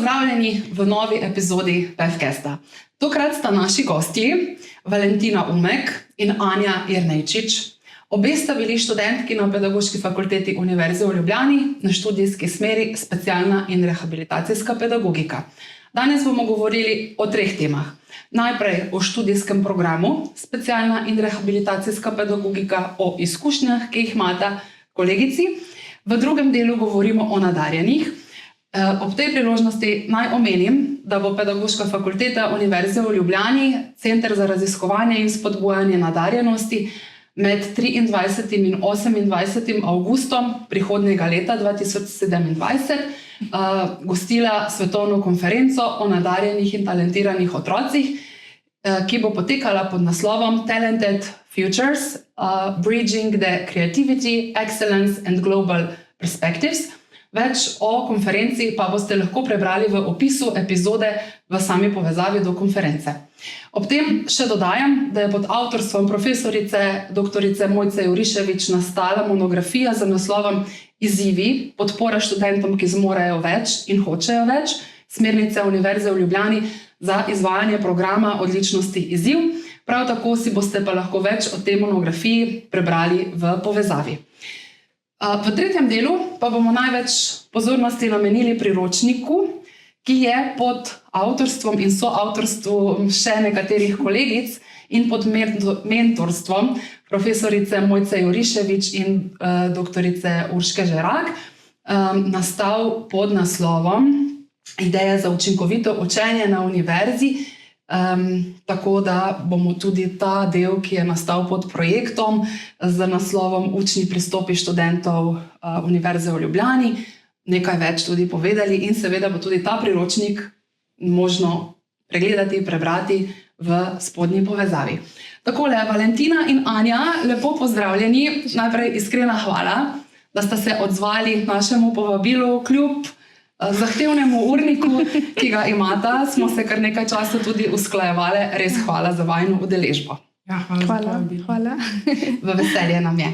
pozdravljeni v novi epizodi PEFcasta. Tokrat sta naši gostji Valentina Umek in Anja Jernejčič. Obe sta bili študentki na Pedagoški fakulteti Univerze v Ljubljani na študijski smeri specialna in rehabilitacijska pedagogika. Danes bomo govorili o 3 temah. Najprej o študijskem programu specialna in rehabilitacijska pedagogika, o izkušnjah, ki jih imata kolegici. V drugem delu govorimo o nadarjenih. Ob tej priložnosti naj omenim, da bo Pedagoška fakulteta Univerze v Ljubljani Center za raziskovanje in spodbujanje nadarjenosti med 23. in 28. avgustom prihodnjega leta 2027 gostila svetovno konferenco o nadarjenih in talentiranih otrocih, ki bo potekala pod naslovom Talented Futures, Bridging the Creativity, Excellence and Global Perspectives. Več o konferenci pa boste lahko prebrali v opisu epizode v sami povezavi do konference. Ob tem še dodajam, da je pod avtorstvom profesorice dr. Mojce Juriševič nastala monografija z naslovom Izzivi, podpora študentom, ki zmorejo več in hočejo več, smernice Univerze v Ljubljani za izvajanje programa Odličnosti izziv. Prav tako si boste pa lahko več o tej monografiji prebrali v povezavi. V 3. delu pa bomo največ pozornosti namenili priročniku, ki je pod avtorstvom in soavtorstvom še nekaterih kolegic in pod mentorstvom profesorice Mojce Juriševič in dr. Urške Žerak nastal pod naslovom Ideje za učinkovito učenje na univerzi. Tako da bomo tudi ta del, ki je nastal pod projektom z naslovom Učni pristopi študentov Univerze v Ljubljani, nekaj več tudi povedali in seveda bo tudi ta priročnik možno pregledati, prebrati v spodnji povezavi. Takole, Valentina in Anja, lepo pozdravljeni. Najprej iskrena hvala, da sta se odzvali našemu povabilu kljub zahtevnemu urniku, ki ga imata. Smo se kar nekaj časa tudi usklajevali. Res hvala za vajino udeležbo. Ja, hvala. V veselje nam je.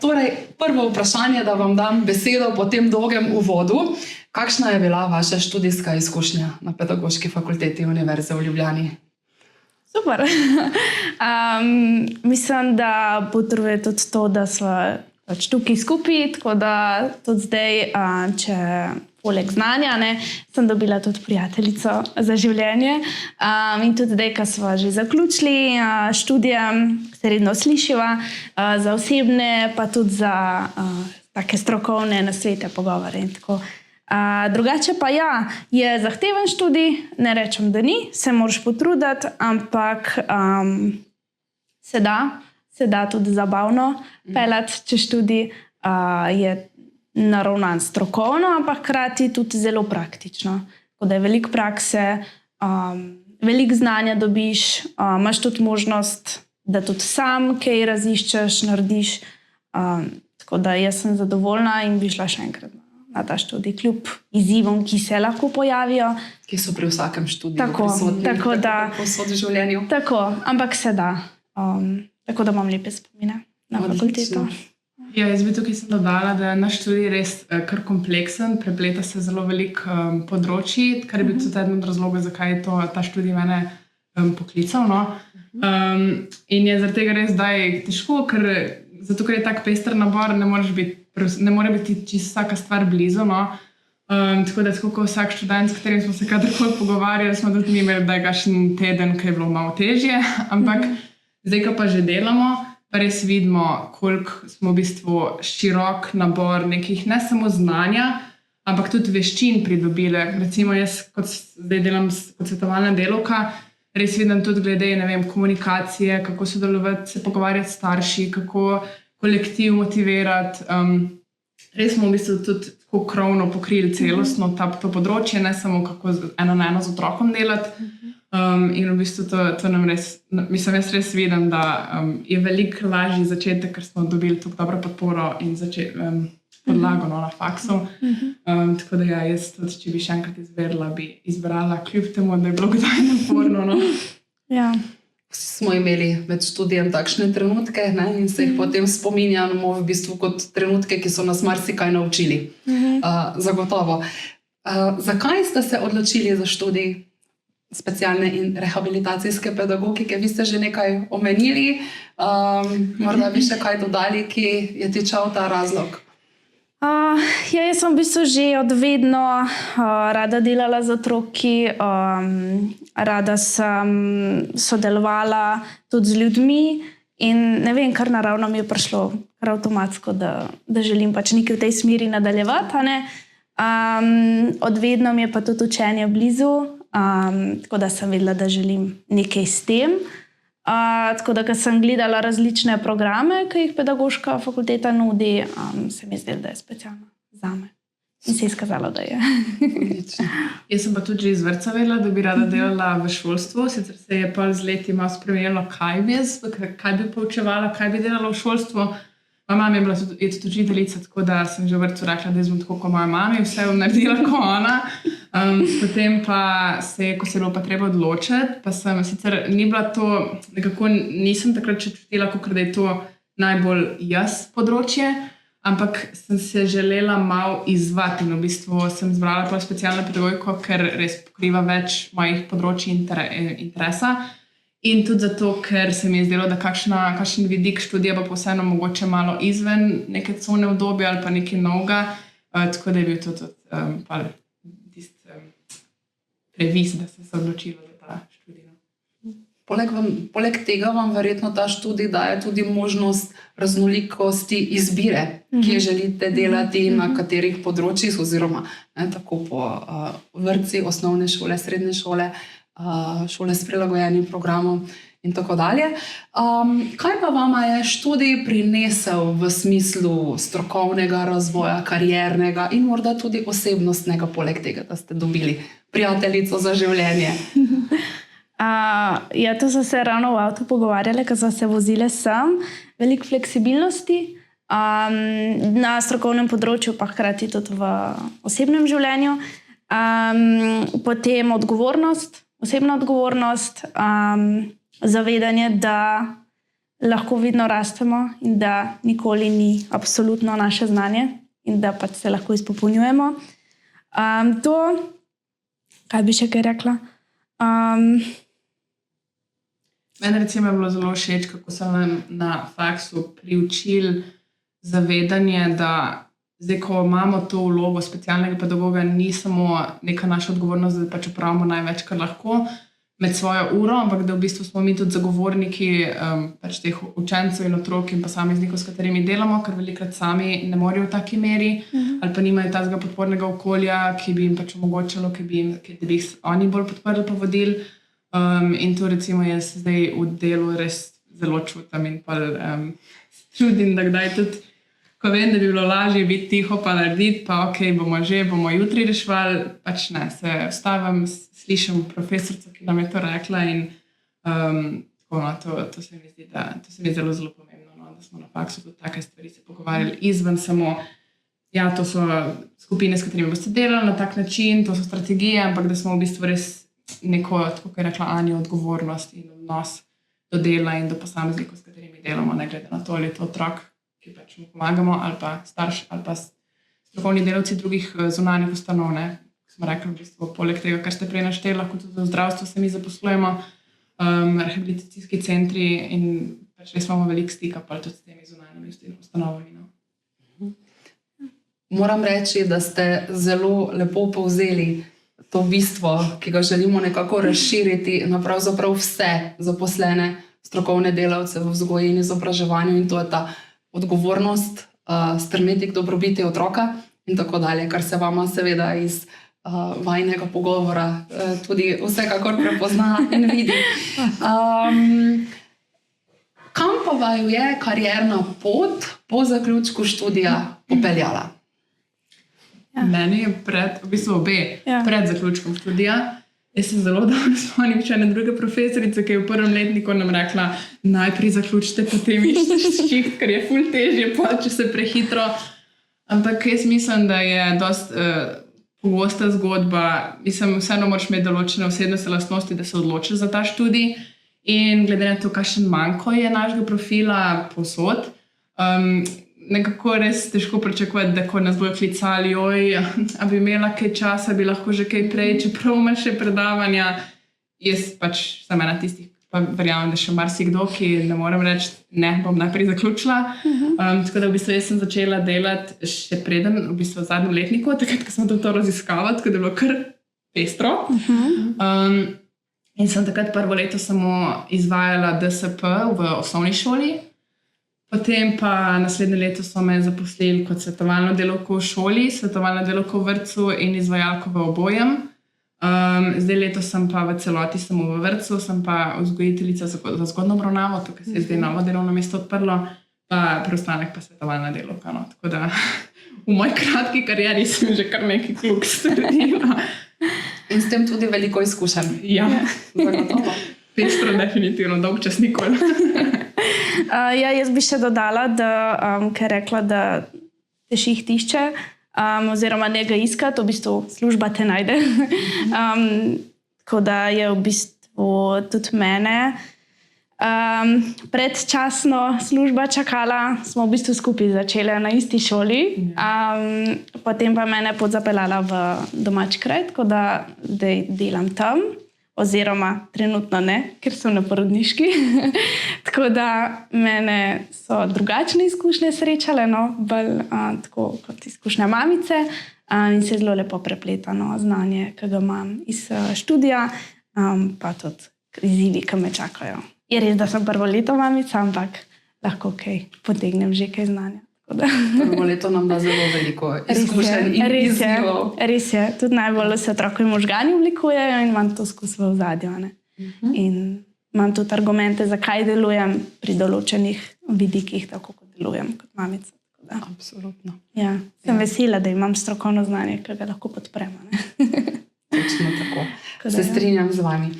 Torej, prvo vprašanje, da vam dam besedo po tem dolgem uvodu. Kakšna je bila vaša študijska izkušnja na Pedagoški fakulteti Univerze v Ljubljani? Super. Mislim, da potrebuje tudi to, da smo tukaj skupaj, tako da tudi zdaj, če poleg znanja, sem dobila tudi prijateljico za življenje. In tudi zdaj, ko smo že zaključili študije, se redno slišiva za osebne, pa tudi za take strokovne nasvete, pogovore in tako. Drugače pa ja, je zahteven študij, ne rečem, da ni, se moraš potruditi, ampak se da tudi zabavno peljati, če študij je naravnan strokovno, ampak hkrati tudi zelo praktično. Tako da je veliko prakse, veliko znanja dobiš, imaš tudi možnost, da tudi sam kaj raziščeš, narediš. Tako da jaz sem zadovoljna in bi šla še enkrat na ta študij, kljub izzivom, ki se lahko pojavijo. Ki so pri vsakem študiju prisotni, tako povsod v življenju. Tako, ampak se da. Tako da imam lepe spomine na fakulteto. Ja, jaz bi tukaj dodala, da je naš študij res kar kompleksen, prepleta se zelo veliko področji, kar je bil tudi eden od razlogov, zakaj je ta študij mene poklical. No? In je zaradi tega res zdaj težko, zato ker je tak pester nabor, ne more biti čisto vsaka stvar blizu. No? Tako da tako kot vsak študent, s katerim smo se kadarkoli pogovarjali, smo tudi mi imeli, da je kakšen teden, ki je bilo malo težje, ampak zdaj, ko pa že delamo, pa res vidimo, koliko smo v bistvu širok nabor nekih ne samo znanja, ampak tudi veščin pridobile. Recimo jaz, kot zdaj delam kot svetovalna delavka, res vidim tudi glede, komunikacije, kako sodelovati, se pogovarjati s starši, kako kolektiv motivirati. Res smo v bistvu tudi tako krovno pokrili celostno to področje, ne samo kako eno na eno z otrokom delati. In v bistvu to nam res, mislim, jaz res vidim, da je veliko lažji začetek, ker smo dobili tako dobro podporo in podlago na faksu. Tako da ja, jaz tudi, če bi še enkrat izbrala, kljub temu, da je bilo kdaj naporno. No? Ja. Smo imeli med študijem takšne trenutke in se jih potem spominjamo v bistvu kot trenutke, ki so nas marsikaj naučili. Zagotovo. Zakaj ste se odločili za študij specialne in rehabilitacijske pedagogike? Vi ste že nekaj omenili, morda bi še kaj dodali, ki je tičal ta razlog? Jaz sem v bistvu že od vedno rada delala z otroki, rada sem sodelovala tudi z ljudmi in ne vem, kar naravno mi je prišlo, kar avtomatsko, da želim pač nekaj v tej smeri nadaljevati. Od vedno mi je pa tudi učenje blizu, tako da sem vedela, da želim nekaj s tem. Tako da, ko sem gledala različne programe, ki jih pedagoška fakulteta nudi, se mi zdelo, da je specialno zame. In se je izkazalo, da je. Jaz sem pa tudi že iz vrtca vedela, da bi rada delala v šolstvu. Sicer se je pa z leti malo spremenilo, kaj bi poučevala, kaj bi delala v šolstvu. Moja mama je bila tudi učiteljica, tako da sem že v vrtcu rekla, da jaz bom tako kot moja mama in vse bom naredila kot ona. Potem pa ko se je bilo pa treba odločiti, pa sem sicer ni bila to, nekako nisem takrat še čutila, kot da je to najbolj jaz področje, ampak sem se želela malo izzvati in v bistvu sem zbrala pa specialno pedagogiko, ker res pokriva več mojih področji interesa. In tudi zato, ker se mi je zdelo, da kakšen vidik študija pa vseeno mogoče malo izven neke cone obdobja ali pa nekaj novega, tako da je bil to tudi previs, da sem se odločila za ta študij. Poleg tega vam verjetno ta študij daje tudi možnost raznolikosti izbire, kje želite delati, na katerih področjih, oziroma tako po vrtci, osnovne šole, srednje šole, šole s prilagojenim programom in tako dalje. Kaj pa vama je študij prinesel v smislu strokovnega razvoja, kariernega in morda tudi osebnostnega, poleg tega, da ste dobili prijateljico za življenje? Ja, to so se ravno v avtu pogovarjali, ko so se vozile sem. Veliko fleksibilnosti na strokovnem področju, pa hkrati tudi v osebnem življenju. Potem odgovornost, osebna odgovornost, zavedanje, da lahko vedno rastemo in da nikoli ni absolutno naše znanje in da pač se lahko izpopolnjujemo. To, kaj bi še kaj rekla? Mene recimo je bilo zelo všeč, kako so nam na faksu priučili zavedanje, da zdaj, ko imamo to vlogo specialnega pedagoga, ni samo neka naša odgovornost, da pač opravimo največ, kar lahko med svojo uro, ampak da v bistvu smo mi tudi zagovorniki pač teh učencev in otrok in posameznikov, s katerimi delamo, ker velikokrat sami ne morejo v taki meri ali pa nimajo tazga podpornega okolja, ki bi jim pač omogočalo, ki bi jih oni bolj podprli pa vodili. In to recimo jaz zdaj v delu res zelo čutim in pa čudim, da kdaj tudi, ko vem, da bi bilo lažje biti tiho pa narediti, pa bomo jutri rešvali, pač ne, se vstavim, slišim profesorico, ki nam je to rekla in to se mi zdi, to se mi je zelo, zelo pomembno, da smo na faksu tudi take stvari se pogovarjali izven samo, ja, to so skupine, s katerimi boste delali na tak način, to so strategije, ampak da smo v bistvu res neko, tako kot je rekla Anja, odgovornost in odnos do dela in do posameznikov, s katerimi delamo, ne glede na to, ali je to otrok, ki pač mu pomagamo, ali pa starš, ali pa strokovni delavci drugih zunanjih ustanov. Smo rekli, v bistvu, poleg tega, kar ste prej našteli, lahko tudi v zdravstvu se mi zaposlujemo, rehabilitacijski centri in pač res imamo veliko stika pa tudi s temi zunanjimi ustanovami. Moram reči, da ste zelo lepo povzeli to bistvo, ki ga želimo nekako razširiti na pravzaprav vse zaposlene strokovne delavce v vzgoji in izobraževanju, in to je ta odgovornost, stremeti k dobrobiti otroka in tako dalje, kar se vama seveda iz vajnega pogovora tudi vsekakor prepozna in vidi. Kam pa vaju je karierna pot po zaključku študija popeljala? Meni je v bistvu pred zaključkom študija. Jaz se zelo dobro spomnim še ene druge profesorice, ki je v prvem letniku nam rekla, najprej zaključite, potem iščite šiht, ker je ful težje, če se prehitro. Ampak jaz mislim, da je dosti pogosta zgodba. Mislim, vseeno moraš imeti določene osebnostne lastnosti, da se odločiš za ta študij. In glede na to, kakšen manjko je našega profila povsod, nekako res težko pričakovati, da ko nas bojo klicali, oj, a bi imela kaj časa, bi lahko že kaj prej, čeprav ima še predavanja. Jaz pač sem ena tistih, pa verjamem, da še marsikdo, ki ne morem reči, ne, bom najprej zaključila. Tako da v bistvu jaz sem začela delati še preden, v bistvu v zadnjem letniku, takrat, ko sem to raziskavala, tako da je bilo kar pestro. In sem takrat prvo leto samo izvajala DSP v osnovni šoli. Potem pa naslednje leto so me zaposlili kot svetovalno delavko v šoli, svetovalno delavko v vrtcu in izvajalko v obojem. Zdaj leto sem pa v celoti samo v vrtcu, sem pa vzgojiteljica za zgodnjo obravnavo, tukaj se je zdaj novo delovno mesto odprlo, pa preostanek pa svetovalna delavka. No. Tako da v moji kratki karieri sem že kar nekaj kluk stvarila. In s tem tudi veliko izkušenj. Ja, Zagotovo. pestro definitivno, dolg čas nikoli. Jaz bi še dodala, da ker je rekla, da te šiht išče, oziroma ne ga iskati, v bistvu služba te najde. Tako da je v bistvu tudi mene predčasno služba čakala, smo v bistvu skupaj začele na isti šoli, potem pa mene podzapeljala v domač kraj, tako da zdaj delam tam. Oziroma, trenutno ne, ker sem na porodniški. Tako da mene so drugačne izkušnje srečale, no, bolj tako kot izkušnja mamice in se zelo lepo prepletano znanje, ki ga imam iz študija, pa tudi izzivi, ki me čakajo. Je res, da sem prvo leto mamica, ampak lahko kaj potegnem že kaj znanja. Prvo leto nam da zelo veliko izkušenj in izzivov. Res je, tudi najbolj se otrokovi možgani oblikujejo in imam to skozi v ozadju. In imam tudi argumente, zakaj delujem pri določenih vidikih, tako kot delujem kot mamica. Absolutno. Ja, sem vesela, da imam strokovno znanje, ki ga lahko podpremo. Točno tako. Se strinjam z vami.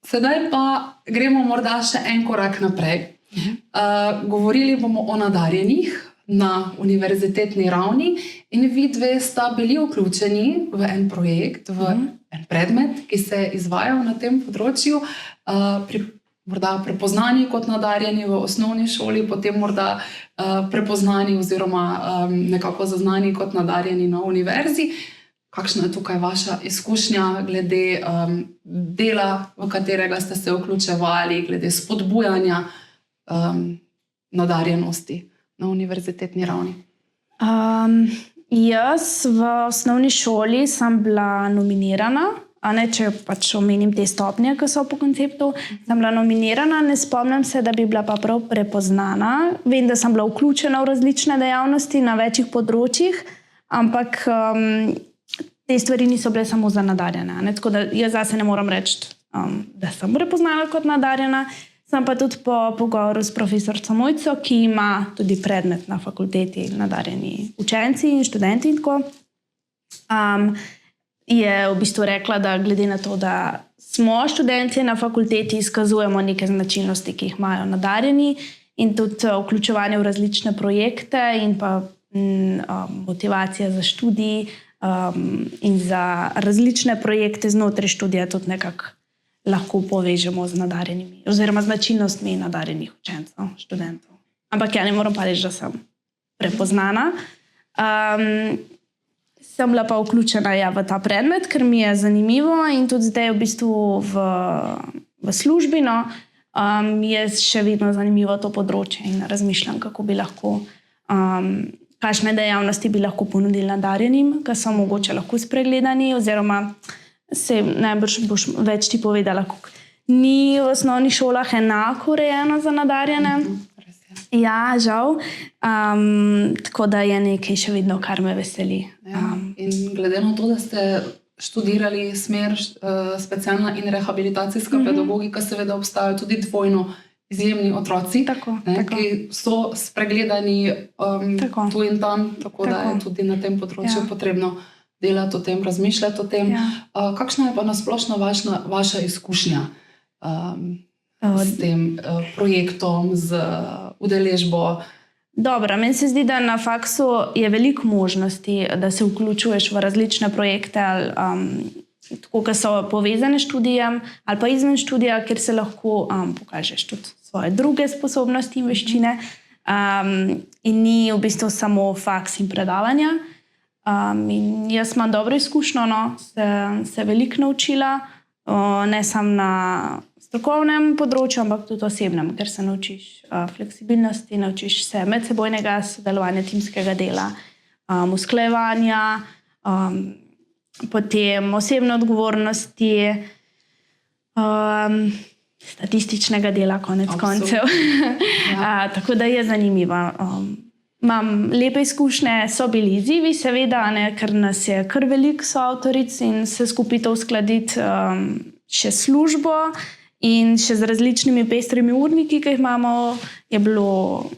Sedaj pa gremo morda še en korak naprej. Govorili bomo o nadarjenih na univerzitetni ravni in vi dve sta bili vključeni v en projekt, v en predmet, ki se je izvajal na tem področju, morda prepoznani kot nadarjeni v osnovni šoli, potem morda prepoznani oziroma nekako zaznani kot nadarjeni na univerzi. Kakšna je tukaj vaša izkušnja glede dela, v katerega ste se vključevali, glede spodbujanja nadarjenosti na univerzitetni ravni? Jaz v osnovni šoli sem bila nominirana, če pač omenim te stopnje, ki so po konceptu, sem bila nominirana, ne spomnim se, da bi bila pa prav prepoznana. Vem, da sem bila vključena v različne dejavnosti na večjih področjih, ampak te stvari niso bile samo za nadarjene. Tako da jaz zase ne moram reči, da sem prepoznana kot nadarjena. Sem pa tudi po pogovoru s profesorco Mojco, ki ima tudi predmet na fakulteti nadarjeni učenci in študenti in tako, je v bistvu rekla, da glede na to, da smo študenti na fakulteti, izkazujemo neke značilnosti, ki jih imajo nadarjeni in tudi vključevanje v različne projekte in pa motivacija za študij in za različne projekte znotraj študija tudi nekako lahko povežemo z nadarjenimi, oziroma značilnostmi nadarjenih učencev, študentov. Ampak ja, ne moram pa reči, da sem prepoznana. Sem bila pa vključena v ta predmet, ker mi je zanimivo in tudi zdaj v bistvu v službi je še vedno zanimivo to področje in razmišljam, kako bi lahko, kakšne dejavnosti bi lahko ponudili nadarjenim, ki so mogoče lahko spregledani, oziroma se najbrž boš več ti povedala, kako ni v osnovnih šolah enako urejeno za nadarjene. Ja, žal. Tako da je nekaj še vedno, kar me veseli. In glede na to, da ste študirali smer specialna in rehabilitacijska pedagogika, seveda obstajajo tudi dvojno izjemni otroci, ki so spregledani tu in tam, tako da je tudi na tem področju potrebno delati o tem, razmišljati o tem. Kakšna je pa nasplošno vaša izkušnja s tem projektom, z udeležbo? Dobro, meni se zdi, da na faksu je veliko možnosti, da se vključuješ v različne projekte, tako, ki so povezane s študijem ali pa izven študija, kjer se lahko pokažeš tudi svoje druge sposobnosti in veščine. In ni v bistvu samo faks in predavanja. In jaz imam dobro izkušnjo, no, se veliko naučila, ne samo na strokovnem področju, ampak tudi osebnem, ker se naučiš fleksibilnosti, naučiš se medsebojnega sodelovanja, timskega dela, usklajevanja, potem osebne odgovornosti, statističnega dela, konec koncev. Tako da je zanimiva. Imam lepe izkušnje, so bili izzivi, seveda, ne, ker nas je kar veliko soavtoric in se skupaj to uskladiti še službo in še z različnimi pestrimi urniki, ki jih imamo, je bilo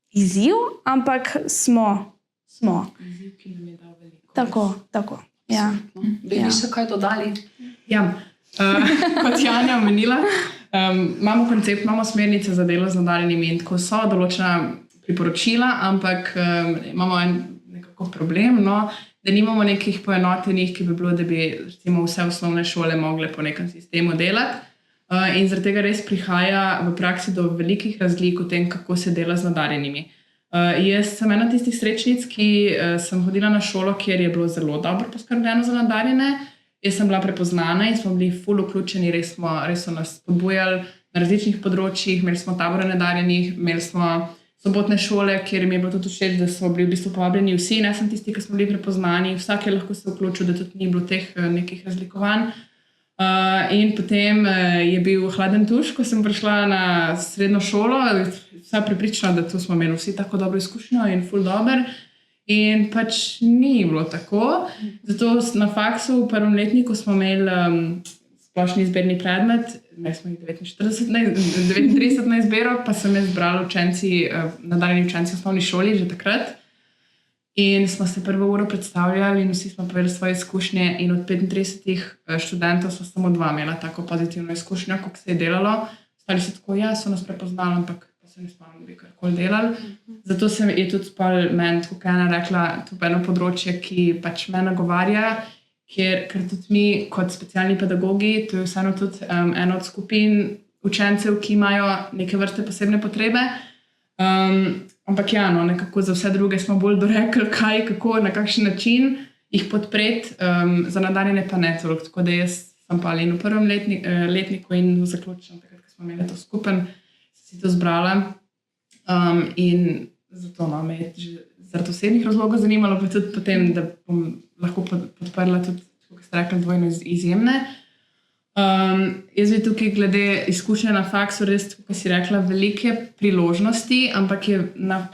izziv, ampak smo. Izziv, ki nam je dal veliko. Tako. Ja. Bi vi še kaj dodali? Ja, kot Janja omenila, imamo koncept, imamo smernice za delo z nadarjenimi in tako so določena priporočila, ampak imamo nekako problem, no, da nimamo nekih poenotenih, ki bi bilo, da bi recimo vse osnovne šole mogle po nekem sistemu delati. In zaradi tega res prihaja v praksi do velikih razlik v tem, kako se dela z nadarjenimi. Jaz sem ena tistih srečnic, ki sem hodila na šolo, kjer je bilo zelo dobro poskrbljeno za nadarjene. Jaz sem bila prepoznana in smo bili ful vključeni, res so nas spodbujali na različnih področjih, imeli smo tabore nadarjenih, imeli smo sobotne šole, kjer mi je bilo tudi všeč, da so bili v bistvu povabljeni vsi, ne sem tisti, ki smo bili prepoznani, vsak je lahko se vključil, da tudi ni bilo teh nekih razlikovanj. In potem je bil hladen tuš, ko sem prišla na srednjo šolo, vsa prepričana, da tu smo imeli vsi tako dobro izkušnjo in ful dober. In pač ni bilo tako. Zato na faksu v prvem letniku smo imeli splošni izbirni predmet, imeli smo jih 39 na izbiro, pa sem jaz zbrala nadarjeni učenci v osnovni šoli že takrat. In smo se prvo uro predstavljali in vsi smo povedali svoje izkušnje in od 35 študentov so samo 2 imela tako pozitivno izkušnjo, kako se je delalo. Ostali so tako, ja, so nas prepoznali, ampak pa se ne spomnim, da bi karkoli delali. Zato je tudi meni, kot Ena rekla, to eno področje, ki pač me nagovarja, ker tudi mi kot specialni pedagogi, to je vseeno tudi ena od skupin učencev, ki imajo neke vrste posebne potrebe. Ampak ja, no, nekako za vse druge smo bolj dorekli, kaj, kako, na kakšen način jih podpreti, za nadarjene pa ne toliko. Tako da jaz sem pa in v prvem letniku in v zaključnem, takrat, ko smo imeli to skupen, si to zbrala. In zato me je že zaradi osebnih razlogov zanimalo, pa tudi potem, da bom lahko podprla tudi, kot ste rekli, dvojno izjemne. Jaz bi tukaj glede izkušnje na faksu res, kot si rekla, velike priložnosti, ampak je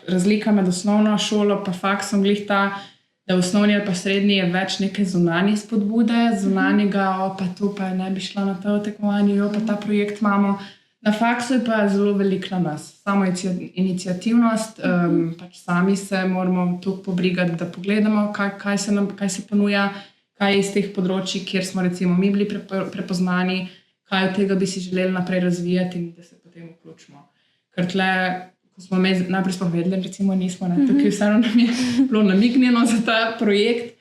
razlika med osnovno šolo pa faksom glih ta, da v osnovni ali pa srednji je več neke zunanje spodbude, zunanjega, pa to pa ne bi šla na to tekmovanje, pa ta projekt imamo. Na faksu je pa zelo veliko na nas. Samo iniciativnost, pač sami se moramo tukaj pobrigati, da pogledamo, kaj se ponuja, kaj je iz teh področji, kjer smo recimo mi bili prepoznani, kaj od tega bi si želeli naprej razvijati in da se potem vključimo. Ker tle, ko smo najprej spovedali, recimo nismo, tukaj vseeno nam je bilo namignjeno za ta projekt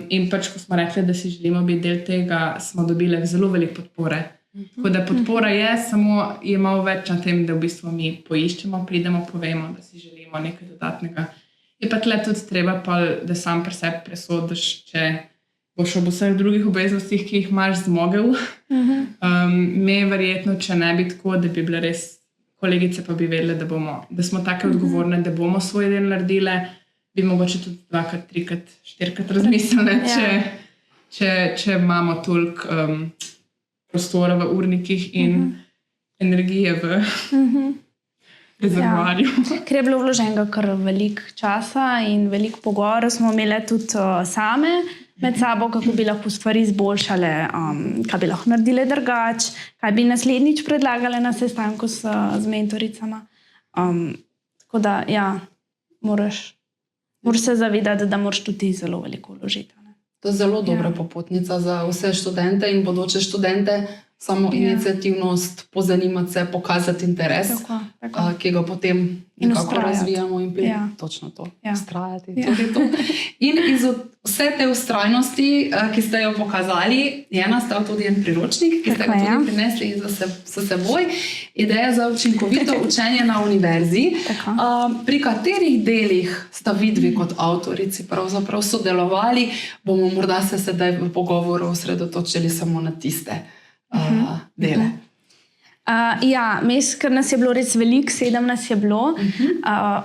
in pač, ko smo rekli, da si želimo biti del tega, smo dobili zelo veliko podpore. Tako da podpora je, samo je malo več na tem, da v bistvu mi poiščemo, pridemo, povemo, da si želimo nekaj dodatnega. Je pa tle tudi treba, da sam pri sebi presodiš, če boš ob vseh drugih obveznostih, ki jih imaš, zmogel. Me verjetno, če ne bi tako, da bi bile res kolegice, pa bi vedele, da smo take odgovorne, da bomo svoj del naredile, bi mogoče tudi 2-krat, 3-krat, 4-krat razmislile, če imamo toliko prostora v urnikih in energije v rezervoarju. Ker je bilo vloženega kar veliko časa in veliko pogovorov smo imeli tudi same med sabo, kako bi lahko stvari izboljšale, kaj bi lahko naredile drugače, kaj bi naslednjič predlagale na sestanku z mentoricama. Tako da, ja, moraš se zavedati, da moraš tudi zelo veliko vložiti. To je zelo dobra popotnica za vse študente in bodoče študente. samo iniciativnost, pozanimati se, pokazati interes, Tako. ki ga potem In nekako vztrajati. razvijamo in Ja. točno to, Ja. vztrajati. Ja. Tudi to. In iz vse te vztrajnosti, ki ste jo pokazali, je nastal tudi en priročnik, ki ste Tako ga je. tudi prinesli s seboj. Ideja za učinkovito učenje na univerzi. Tako. Pri katerih delih sta vidvi kot avtorici pravzaprav sodelovali, bomo morda se sedaj v pogovoru osredotočili samo na tiste dele. Ja, ker nas je bilo res veliko, 7 nas je bilo,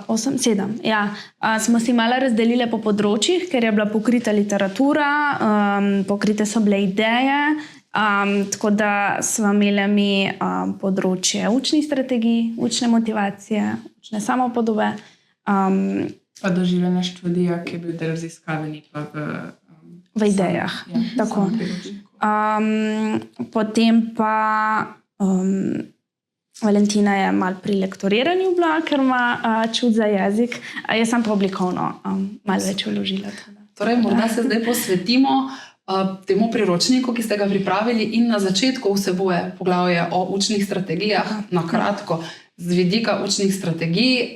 8, 7. Ja. Smo si malo razdelili po področjih, ker je bila pokrita literatura, pokrite so bile ideje, tako da smo imeli mi področje učnih strategij, učne motivacije, učne samopodobe. Pa doživljena študija, ki je bil del raziskave, ni pa v idejah. Ja, Tako. samem priročniku. Potem pa Valentina je malo pri lektoriranju bila, ker ima čut za jezik, jaz sem pa oblikovno malo več vložila. Torej, morda se zdaj posvetimo temu priročniku, ki ste ga pripravili in na začetku vsebuje poglavje o učnih strategijah, na kratko, z vidika učnih strategij,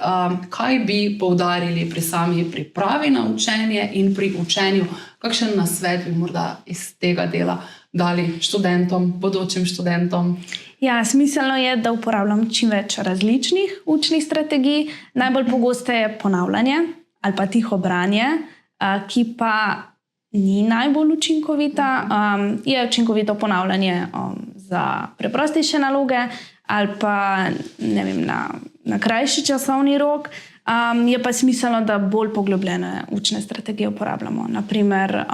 kaj bi poudarili pri sami pripravi na učenje in pri učenju, kakšen nasvet bi morda iz tega dela dali študentom, bodočim študentom? Ja, smiselno je, da uporabljam čim več različnih učnih strategij. Najbolj pogosto je ponavljanje ali pa tiho branje, ki pa ni najbolj učinkovita. Je učinkovito ponavljanje za preprostejše naloge ali pa ne vem, na krajši časovni rok. Je pa smiselno, da bolj poglobljene učne strategije uporabljamo. Naprimer,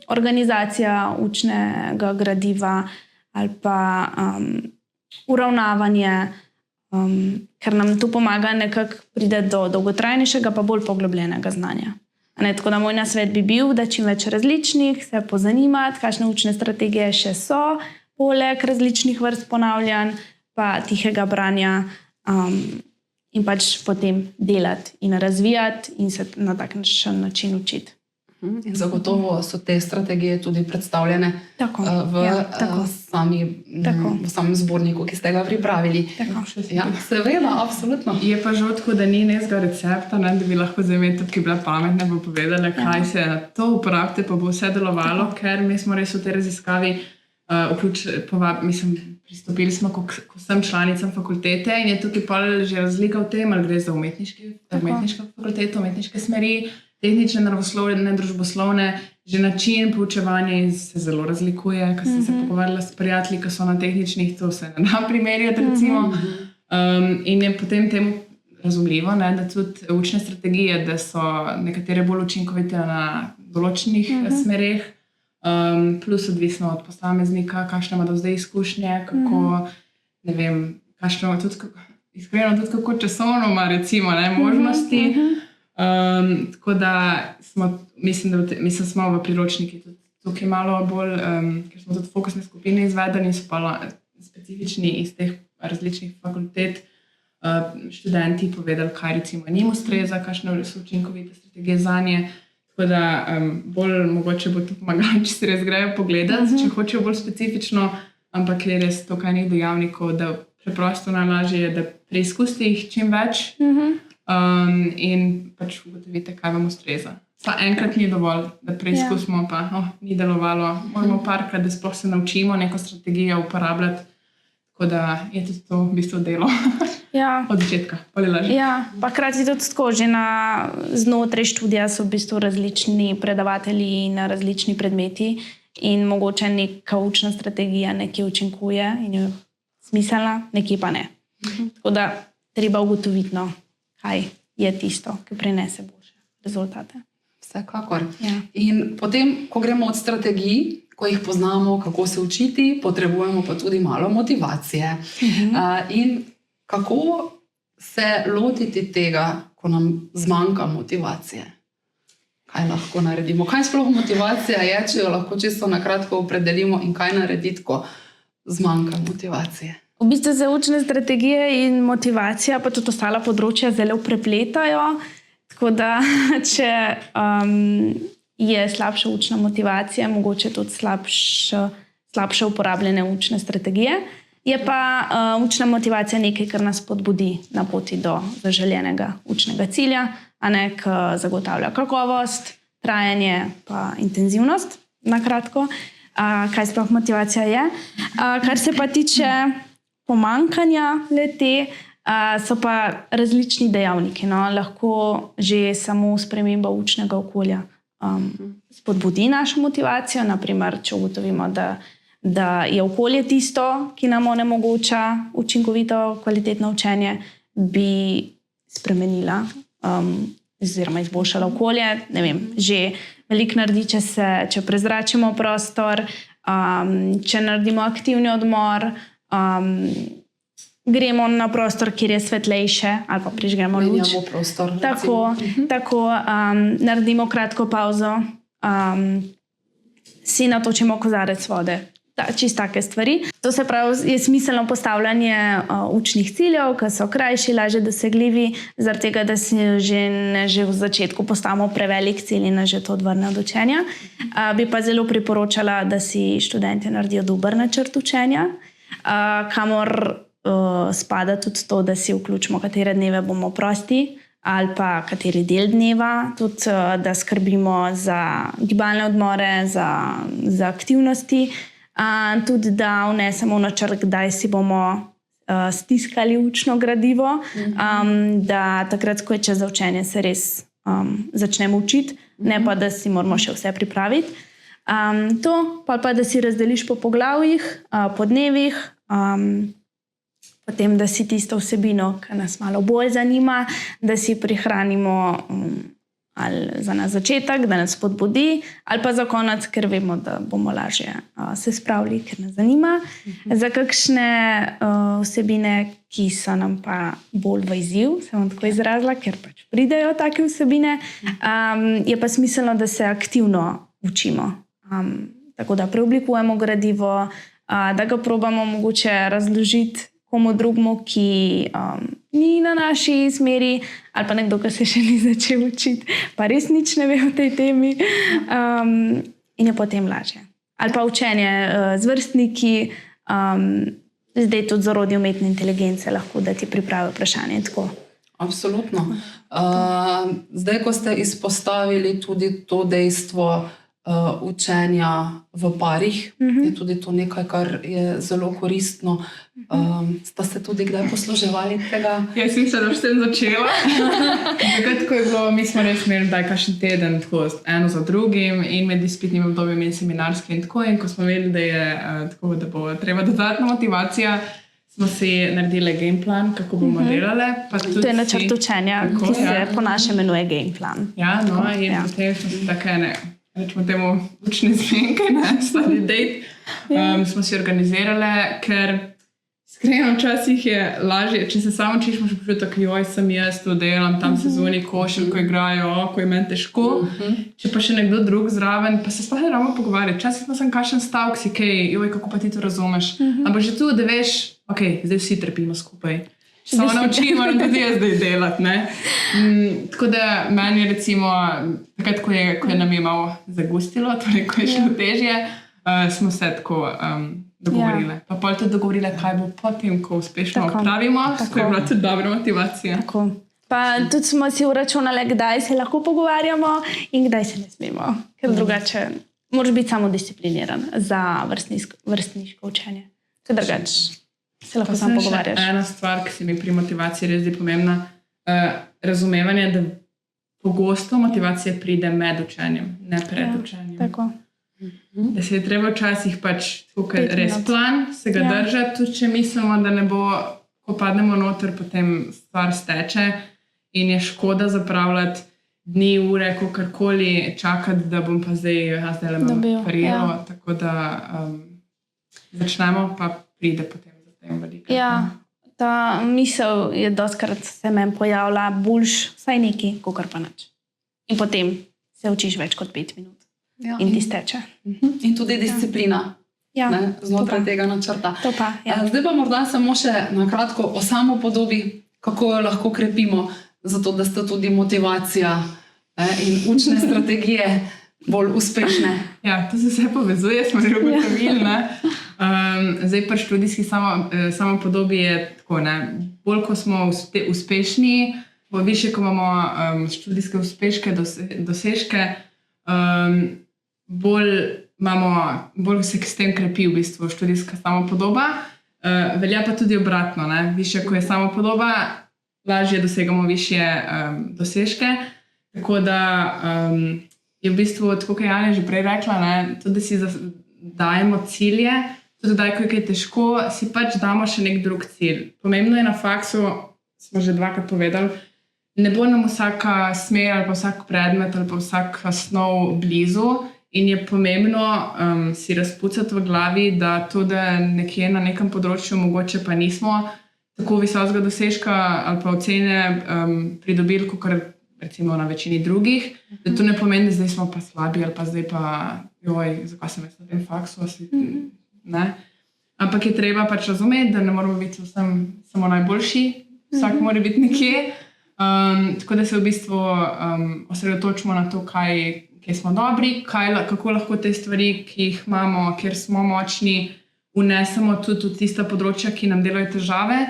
organizacija učnega gradiva ali pa uravnavanje, ker nam to pomaga nekako priti do dolgotrajnejšega pa bolj poglobljenega znanja. Tako da moj nasvet bi bil, da čim več različnih, se pozanimati, kakšne učne strategije še so, poleg različnih vrst ponavljanj, pa tihega branja, in pač potem delati in razvijati in se na tak način učiti. In zagotovo so te strategije tudi predstavljene v samem zborniku, ki ste ga pripravili. Ja, seveda, absolutno. Je pa žal tako, da ni nekega recepta, da bi lahko zdaj tudi, ki bila pametna, bo povedala, kaj se to uporabite, pa bo vse delovalo, ker mi smo res v tej raziskavi pristopili smo k vsem članicam fakultete in je tukaj pa že razlika v tem, ali gre za umetniško fakulteto, umetniške smeri, tehnične, naravoslovne, družboslovne, že način poučevanja se zelo razlikuje, ker sem se pogovarjala s prijatelji, ki so na tehničnih, to se ne da primerjati, recimo. In je potem temu razumljivo, da tudi učne strategije, da so nekatere bolj učinkovite na določenih smereh, plus odvisno od posameznika, kakšne ima do zdaj izkušnje, kako, ne vem, kakšno tudi, iskreno tudi kako časovno ima, recimo, možnosti. Tako da mislim, da smo v priročniki tudi tukaj malo bolj, ker smo tudi fokusne skupine izvedeni in so pa specifični iz teh različnih fakultet študenti povedali, kaj recimo njim ustreza, kakšne so učinkovite strategije zanje. Tako da bolj mogoče bo to pomagalo, če se res grejo pogledati, če hočejo bolj specifično, ampak je res to kaj nekaj dejavnikov, da preprosto najlažje je, da preizkusite jih čim več in pač ugotovite, kaj vam ustreza. Pa enkrat ni dovolj, da preizkusimo, pa ni delovalo. Moramo parkrat, da sploh se naučimo neko strategijo uporabljati, tako da je tudi to v bistvu delo. Od začetka, bolj lažje. Ja, pa hkrati tudi tako, že znotraj študija so v bistvu različni predavatelji na različni predmeti in mogoče neka učna strategija nekje učinkuje in je smiselna, nekje pa ne. Tako da treba ugotoviti, kaj je tisto, ki prinese boljše rezultate. Vsekakor. In potem, ko gremo od strategij, ko jih poznamo, kako se učiti, potrebujemo pa tudi malo motivacije. In kako se lotiti tega, ko nam zmanjka motivacije? Kaj lahko naredimo? Kaj sploh motivacija je, če jo lahko čisto na kratko opredelimo in kaj narediti, ko zmanjka motivacije? V bistvu se učne strategije in motivacija, pa tudi ostala področja zelo prepletajo. Tako da, če je slabša učna motivacija, mogoče tudi slabše uporabljene učne strategije. Je pa učna motivacija nekaj, kar nas spodbudi na poti do zaželjenega učnega cilja, a ne zagotavlja kakovost, trajanje pa intenzivnost, na kratko. Kaj sploh motivacija je. Kar se pa tiče pomankanja le-te, so pa različni dejavniki. No? Lahko že samo sprememba učnega okolja spodbudi našo motivacijo. Naprimer, če ugotovimo, da je okolje tisto, ki nam onemogoča učinkovito, kvalitetno učenje, bi spremenila oziroma izboljšala okolje. Ne vem, že veliko naredi, če prezračimo prostor, če naredimo aktivni odmor, gremo na prostor, kjer je svetlejše, ali pa prižgemo luč. Menjamo prostor. Tako naredimo kratko pauzo, si natočimo kozarec vode. Čisto take stvari. To se pravi, je smiselno postavljanje učnih ciljev, ki so krajši, lažje dosegljivi, zaradi tega, da si že v začetku postavimo prevelik cilj in nas že to odvrne od učenja. Bi pa zelo priporočala, da si študenti naredijo dober načrt učenja, kamor spada tudi to, da si vključimo, katere dneve bomo prosti ali pa kateri del dneva, tudi da skrbimo za gibalne odmore, za aktivnosti, tudi da vnesemo v načrt, kdaj si bomo stiskali učno gradivo, da takrat, ko je čas za učenje, se res začnemo učiti, ne pa, da si moramo še vse pripraviti. To pa, da si razdeliš po poglavjih, po dnevih, potem, da si tisto vsebino, ki nas malo bolj zanima, da si prihranimo ali za nas začetek, da nas spodbudi, ali pa za konec, ker vemo, da bomo lažje se spravili, ker nas zanima. Za kakšne vsebine, ki so nam pa bolj v izziv, se bom tako izrazila, ker pač pridejo take vsebine, je pa smiselno, da se aktivno učimo. Tako da preoblikujemo gradivo, da ga probamo mogoče razložiti komu drugmu, ki ni na naši smeri, ali pa nekdo, ki se še ni začel učiti, pa res nič ne ve o tej temi, in je potem lažje. Ali pa učenje z vrstniki, zdaj tudi z orodjem umetne inteligence lahko, da ti pripravi vprašanje. Tako. Absolutno. Zdaj, ko ste izpostavili tudi to dejstvo učenja v parih, je tudi to nekaj, kar je zelo koristno. Sta se tudi kdaj posluževali tega? Jaz sem se doštem začela. Takrat, ko je bilo, mi smo res imeli kakšen teden tako eno za drugim in med izpitnim obdobjem in seminarski in tako, in ko smo vedeli, da je tako, da bo treba dodatna motivacija, smo si naredili game plan, kako bomo delali. To je načrt učenja, ki se po našem imenuje game plan. Ja, no, in potem smo si tako rečemo temu učne zmenke, study date, smo si organizirali, ker iskreno včasih je lažje, če se samo učiš, imaš občutek, joj, sem jaz to delam, tam se zunaj košarko igrajo, ko je meni težko. Če pa še nekdo drug zraven, pa se sploh ne rabimo pogovarjati. Včasih smo sem kakšen stavek si, kako pa ti to razumeš. Ampak že tu, da veš, zdaj vsi trpimo skupaj. Če se naučimo, moram tudi jaz zdaj delati. Tako da meni recimo, takrat, ko je nam je malo zagustilo, torej ko je šlo težje, smo se tako dogovorile. Pa pol tudi dogovorile, kaj bo potem, ko uspešno opravimo, ko je bila tudi dobra motivacija. Tako. Pa tudi smo si uračunali, kdaj se lahko pogovarjamo in kdaj se ne smemo. Ker drugače moraš biti samo discipliniran za vrstniško učenje. Ker drugače se lahko samo pogovarjaš. Ena stvar, ki se mi pri motivaciji res zdi pomembna, razumevanje, da pogosto motivacija pride med učenjem, ne pred učenjem. Tako. Da se je treba včasih pač tukaj res plan, se ga držati, tudi če mislimo, da ne bo, ko padnemo noter, potem stvar steče in je škoda zapravljati dni, ure, kakorkoli čakati, da bom pa zdaj le imel prijelo, tako da začnemo, pa pride potem. Ja, ta misel je dostkrat se meni pojavila boljš vsaj neki, kakor pa nič. In potem se učiš več kot 5 minut in ti steče. In tudi disciplina znotraj tega načrta. Zdaj pa morda samo še na kratko o samopodobi, kako jo lahko krepimo, zato da sta tudi motivacija in učne strategije bolj uspešne. Ja, to se vse povezuje, smo že ugotovili. Zdaj pri študijski samopodobi je tako, ne. Bolj, ko smo uspešni, više, ko imamo študijske dosežke, bolj se s tem krepi v bistvu študijska samopodoba. Velja pa tudi obratno, ne. Više, ko je samopodoba, lažje dosegamo višje dosežke. Tako da je v bistvu, tako kot je Anja že prej rekla, ne, tudi da si dajemo cilje, tudi da ko je kaj težko, si pač damo še nek drug cilj. Pomembno je na faksu, smo že dvakrat povedali, ne bo nam vsaka smer ali pa vsak predmet ali pa vsak snov blizu in je pomembno si razpucati v glavi, da tudi nekje na nekem področju mogoče pa nismo tako visokega dosežka ali pa ocene pridobili, kot recimo na večini drugih, da to ne pomeni, da zdaj smo pa slabi ali pa zdaj pa, zakaj sem jaz na tem faksu, ne. Ampak je treba pač razumeti, da ne moramo biti samo najboljši, vsak mora biti nekje, tako da se v bistvu osredotočimo na to, kje smo dobri, kako lahko te stvari, ki jih imamo, kjer smo močni, vnesemo tudi v tista področja, ki nam delajo težave.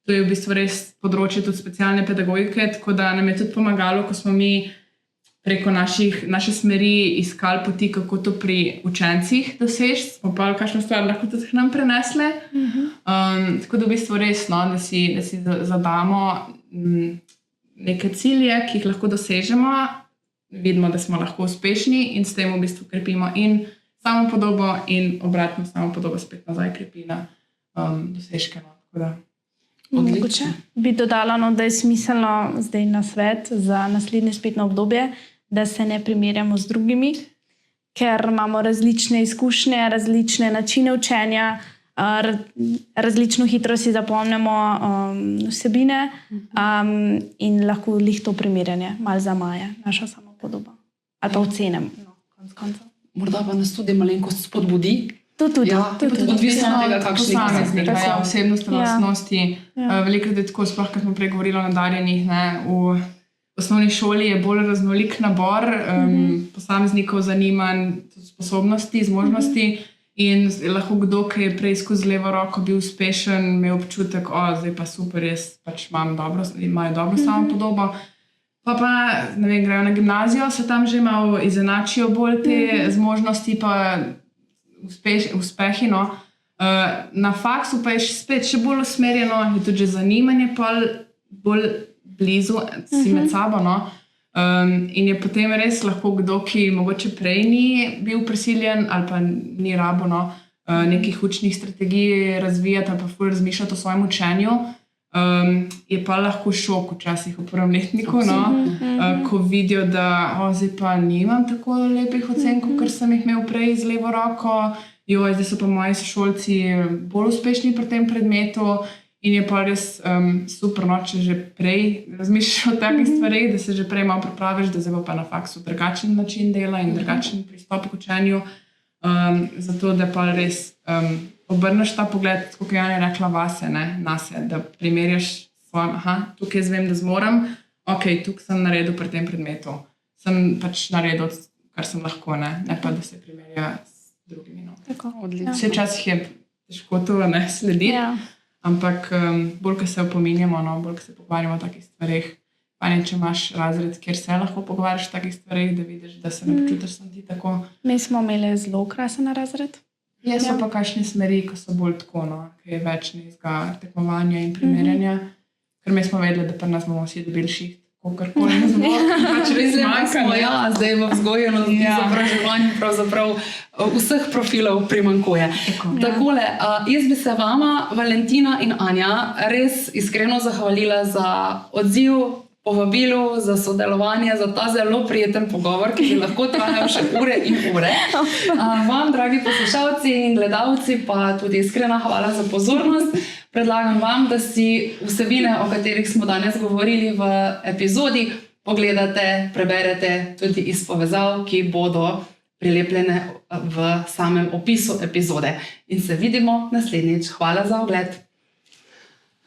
To je v bistvu res področje tudi specialne pedagogike, tako da nam je tudi pomagalo, ko smo mi preko naše smeri iskali poti, kako to pri učencih doseči, smo pa kakšno stvar lahko tudi k nam prenesle. Tako da v bistvu res, no, da si zadamo neke cilje, ki jih lahko dosežemo, vidimo, da smo lahko uspešni in s tem v bistvu krepimo in samopodobo in obratno samopodobo spet nazaj krepi na dosežke. Mogoče bi dodala, da je smiselno zdaj na svet za naslednje spletno obdobje, da se ne primerjamo z drugimi, ker imamo različne izkušnje, različne načine učenja, različno hitro si zapomnimo vsebine in lahko lih to primerjanje malo zamaje naša samopodoba. Ali pa ocene, konec koncev. Morda pa nas tudi malenkost spodbudi. To tudi. Odvisno od tega, kakšni posameznika, osebnostne lastnosti. Velikokrat je tako, sploh, ko smo prej govorili o nadarjenih, v osnovni šoli je bolj raznolik nabor posameznikov zanimanj, sposobnosti, zmožnosti in lahko kdo, ki je prej skozi levo roko bil uspešen, imel občutek, zdaj pa super, jaz pač imajo dobro samopodobo. Pa, ne vem, grejo na gimnazijo, se tam že malo izenačijo bolj te zmožnosti pa uspehi, no. Na faksu pa je spet še bolj usmerjeno, je tudi že zanimanje bolj blizu si med sabo, no. In je potem res lahko kdo, ki mogoče prej ni bil prisiljen ali pa ni rabo, no, nekih učnih strategij razvijati ali pa ful razmišljati o svojem učenju, je pa lahko šok včasih v prvem letniku, no, ko vidijo, da zdaj pa nimam tako lepih ocen, kot sem jih imel prej z levo roko, zdaj so pa moji sošolci bolj uspešni pri tem predmetu in je pa res super, no, če že prej razmišljaš o takih stvareh, da se že prej malo pripraviš, da zdaj pa na faksu drugačen način dela in drugačen pristop k učenju, zato da pa res obrneš ta pogled, kot je Anja rekla, nase, da primerjaš svojim, tukaj jaz vem, da zmorem, tukaj sem naredil pri tem predmetu. Sem pač naredil, kar sem lahko, ne pa, da se primerja s drugimi. Vse včasih je težko to slediti, ampak bolj, ko se opominjamo, bolj, ko se pogovarjamo o takih stvareh, pa če imaš razred, kjer se lahko pogovarjaš o takih stvareh, da vidiš, da se ne počutiš sam ti tako. Mi smo imeli zelo krasen razred. So pa kakšne smeri, ko so bolj tako, ki je več nekega tekmovanja in primerjanja, ker mi smo vedeli, da pa nas bomo vsi dobili šiht, kakorkoli nas bo. Pač res smo, zdaj v vzgoju in izobraževanju pravzaprav vseh profilov primanjkuje. Takole, jaz bi se vama, Valentina in Anja, res iskreno zahvalila za odziv, povabilu, za sodelovanje, za ta zelo prijeten pogovor, ki bi lahko trajal še ure in ure. Vam, dragi poslušalci in gledalci, pa tudi iskrena hvala za pozornost. Predlagam vam, da si vsebine, o katerih smo danes govorili v epizodi, pogledate, preberete tudi iz povezav, ki bodo prilepljene v samem opisu epizode. In se vidimo naslednjič. Hvala za ogled.